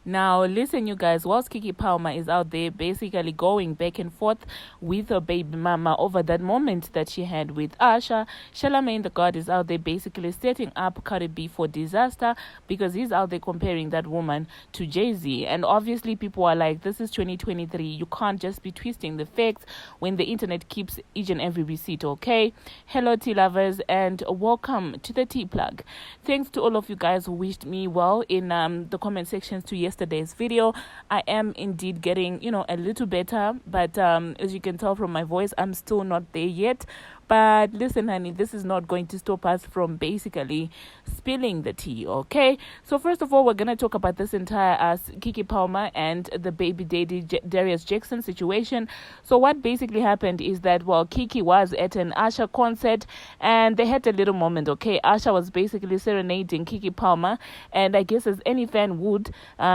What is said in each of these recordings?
Now, listen, you guys, whilst Keke Palmer is out there basically going back and forth with her baby mama over that moment that she had with Usher, Charlamagne the God is out there basically setting up Cardi B for disaster because he's out there comparing that woman to Jay-Z. And obviously, people are like, this is 2023. You can't just be twisting the facts when the internet keeps each and every receipt, okay? Hello, tea lovers, and welcome to the Tea Plug. Thanks to all of you guys who wished me well in the comment sections to yesterday's video. I am indeed getting, a little better, but as you can tell from my voice, I'm still not there yet. But listen, honey, this is not going to stop us from basically spilling the tea, okay? So first of all, we're going to talk about this entire Keke Palmer and the baby daddy Darius Jackson situation. So what basically happened is that, Keke was at an Usher concert and they had a little moment, okay? Usher was basically serenading Keke Palmer, and I guess as any fan would,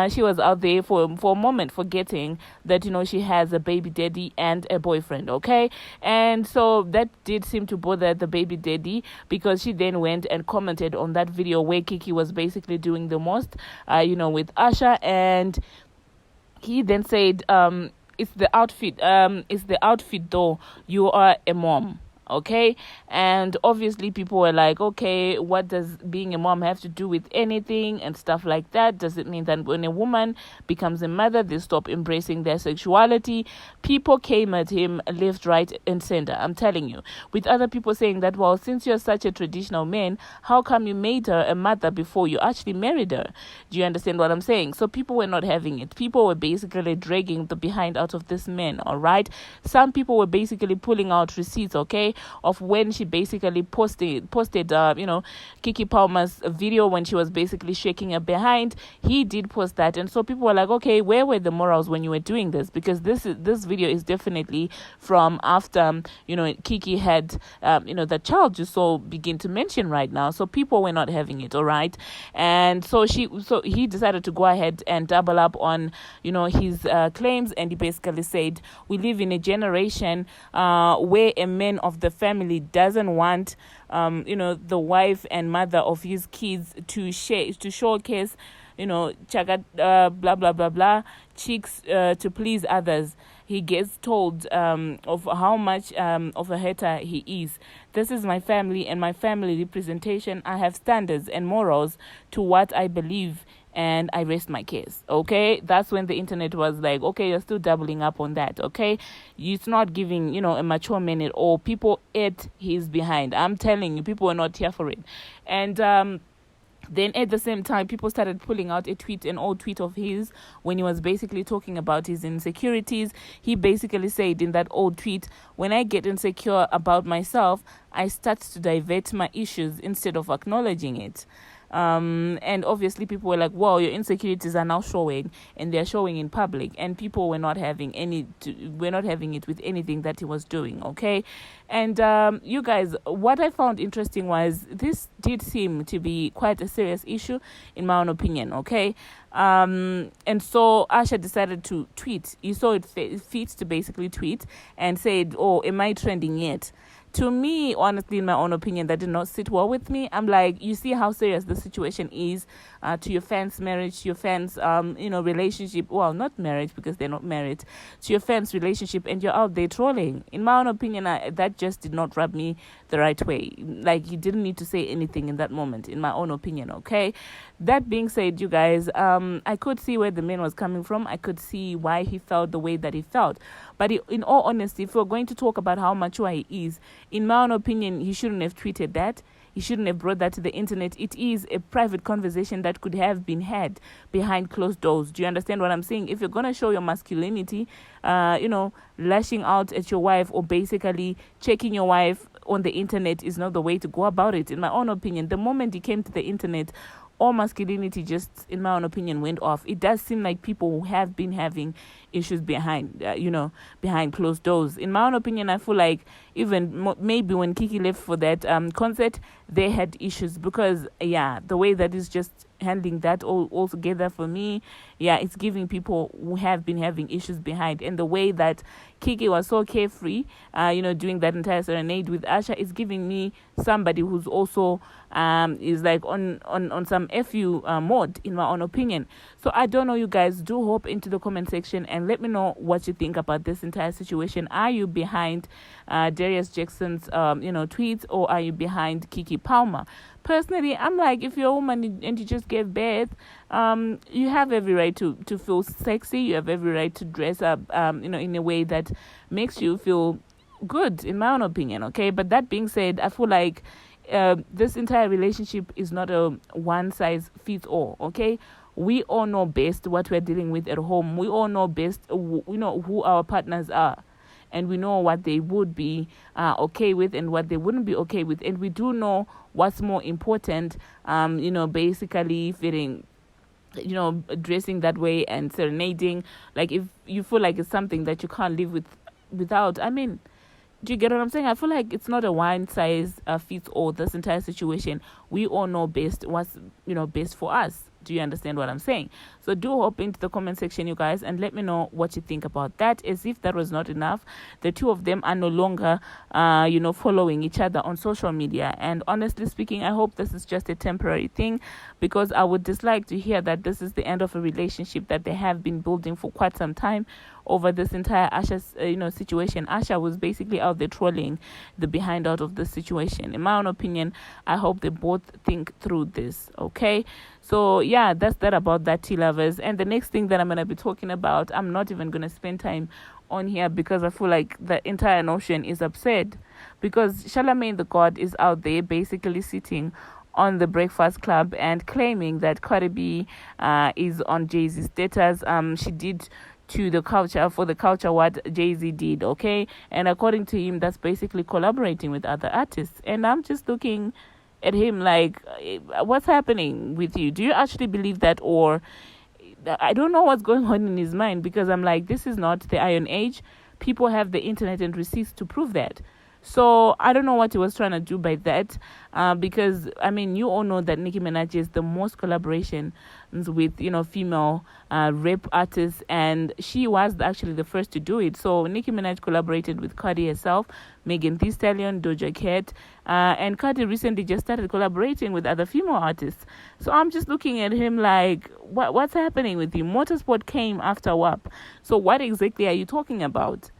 she was out there for a moment forgetting that, she has a baby daddy and a boyfriend, okay? And so that did seem to bother the baby daddy because she then went and commented on that video where Keke was basically doing the most, with Usher, and he then said, it's the outfit though, you are a mom. Okay, and obviously people were like, okay, what does being a mom have to do with anything and stuff like that? Does it mean that when a woman becomes a mother, they stop embracing their sexuality? People came at him left, right, and center, I'm telling you, with other people saying that, well, since you're such a traditional man, how come you made her a mother before you actually married her? Do you understand what I'm saying? So people were not having it. People were basically dragging the behind out of this man, all right? Some people were basically pulling out receipts, okay, of when she basically posted Keke Palmer's video when she was basically shaking her behind. He did post that, and so people were like, okay, where were the morals when you were doing this? Because this video is definitely from after Keke had the child you saw begin to mention right now. So people were not having it, all right? And so he decided to go ahead and double up on his claims, and he basically said, we live in a generation where a man of the family doesn't want the wife and mother of his kids to showcase chaga blah blah blah blah cheeks to please others. He gets told of how much of a hater he is. This is my family and my family representation. I have standards and morals to what I believe, and I rest my case, okay? That's when the internet was like, okay, you're still doubling up on that, okay? It's not giving, a mature man at all. People ate his behind. I'm telling you, people were not here for it. And then at the same time, people started pulling out an old tweet of his when he was basically talking about his insecurities. He basically said in that old tweet, when I get insecure about myself, I start to divert my issues instead of acknowledging it. And obviously people were like, wow, your insecurities are now showing, and they're showing in public, and people were not having it with anything that he was doing, okay? And you guys, what I found interesting was this did seem to be quite a serious issue in my own opinion, okay? And so Usher decided to tweet. He saw it fit to basically tweet and said, oh, am I trending yet? To me, honestly, in my own opinion, that did not sit well with me. I'm like, you see how serious the situation is to your fans' marriage, to your fans' relationship. Well, not marriage because they're not married. To your fans' relationship, and you're out there trolling. In my own opinion, that just did not rub me the right way. Like, you didn't need to say anything in that moment, in my own opinion, okay? That being said, you guys, I could see where the man was coming from. I could see why he felt the way that he felt. But in all honesty, if we're going to talk about how mature he is, in my own opinion, he shouldn't have tweeted that. He shouldn't have brought that to the internet. It is a private conversation that could have been had behind closed doors. Do you understand what I'm saying? If you're going to show your masculinity, lashing out at your wife or basically checking your wife on the internet is not the way to go about it. In my own opinion, the moment he came to the internet, all masculinity just, in my own opinion, went off. It does seem like people who have been having issues behind closed doors. In my own opinion, I feel like even maybe when Keke left for that concert, they had issues because, the way that is just handling that all together for me, it's giving people who have been having issues behind. And the way that Keke was so carefree, doing that entire serenade with Usher, is giving me somebody who's also is like on some FU mode, in my own opinion. So I don't know, you guys. Do hop into the comment section and let me know what you think about this entire situation. Are you behind Darius Jackson's tweets, or are you behind Keke Palmer? Personally, I'm like, if you're a woman and you just gave birth, you have every right to feel sexy. You have every right to dress up, in a way that makes you feel good, in my own opinion, okay? But that being said, I feel like this entire relationship is not a one-size-fits-all, okay? We all know best what we're dealing with at home. We all know best, who our partners are. And we know what they would be okay with and what they wouldn't be okay with. And we do know what's more important, basically feeling, dressing that way and serenading. Like, if you feel like it's something that you can't live without, I mean, do you get what I'm saying? I feel like it's not a one size fits all, this entire situation. We all know best what's, best for us. Do you understand what I'm saying? So do hop into the comment section, you guys, and let me know what you think about that. As if that was not enough, the two of them are no longer, following each other on social media. And honestly speaking, I hope this is just a temporary thing, because I would dislike to hear that this is the end of a relationship that they have been building for quite some time over this entire Usher, situation. Usher was basically out there trolling the behind out of this situation. In my own opinion, I hope they both think through this, okay? So, yeah, that's that about that, tea lovers. And the next thing that I'm going to be talking about, I'm not even going to spend time on here because I feel like the entire notion is absurd. Because Charlamagne the God is out there basically sitting on the Breakfast Club and claiming that Cardi B is on Jay-Z's status. She did to the culture, for the culture, what Jay-Z did, okay? And according to him, that's basically collaborating with other artists. And I'm just looking at him like, what's happening with you? Do you actually believe that? Or I don't know what's going on in his mind, because I'm like, this is not the Iron Age. People have the internet and receipts to prove that. So I don't know what he was trying to do by that, because, I mean, you all know that Nicki Minaj is the most collaborations with, female rap artists, and she was actually the first to do it. So Nicki Minaj collaborated with Cardi herself, Megan Thee Stallion, Doja Cat, and Cardi recently just started collaborating with other female artists. So I'm just looking at him like, what's happening with you? Motorsport came after WAP. So what exactly are you talking about?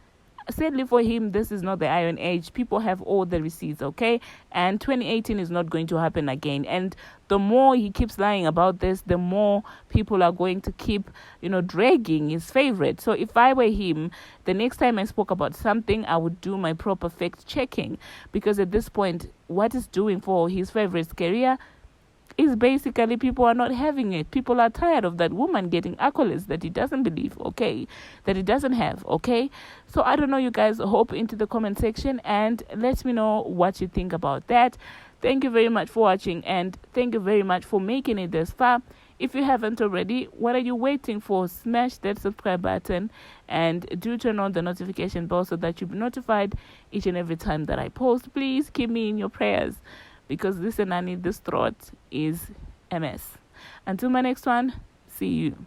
Sadly for him, this is not the Iron Age. People have all the receipts, okay? And 2018 is not going to happen again. And the more he keeps lying about this, the more people are going to keep, dragging his favorite. So if I were him, the next time I spoke about something, I would do my proper fact checking. Because at this point, what he's doing for his favorite's career is basically people are not having it. People are tired of that woman getting accolades that he doesn't believe, okay, that he doesn't have, okay? So I don't know, you guys. Hop into the comment section and let me know what you think about that. Thank you very much for watching, and thank you very much for making it this far. If you haven't already, what are you waiting for? Smash that subscribe button and do turn on the notification bell so that you'll be notified each and every time that I post. Please keep me in your prayers, because listen, I need this throat is MS. Until my next one, see you.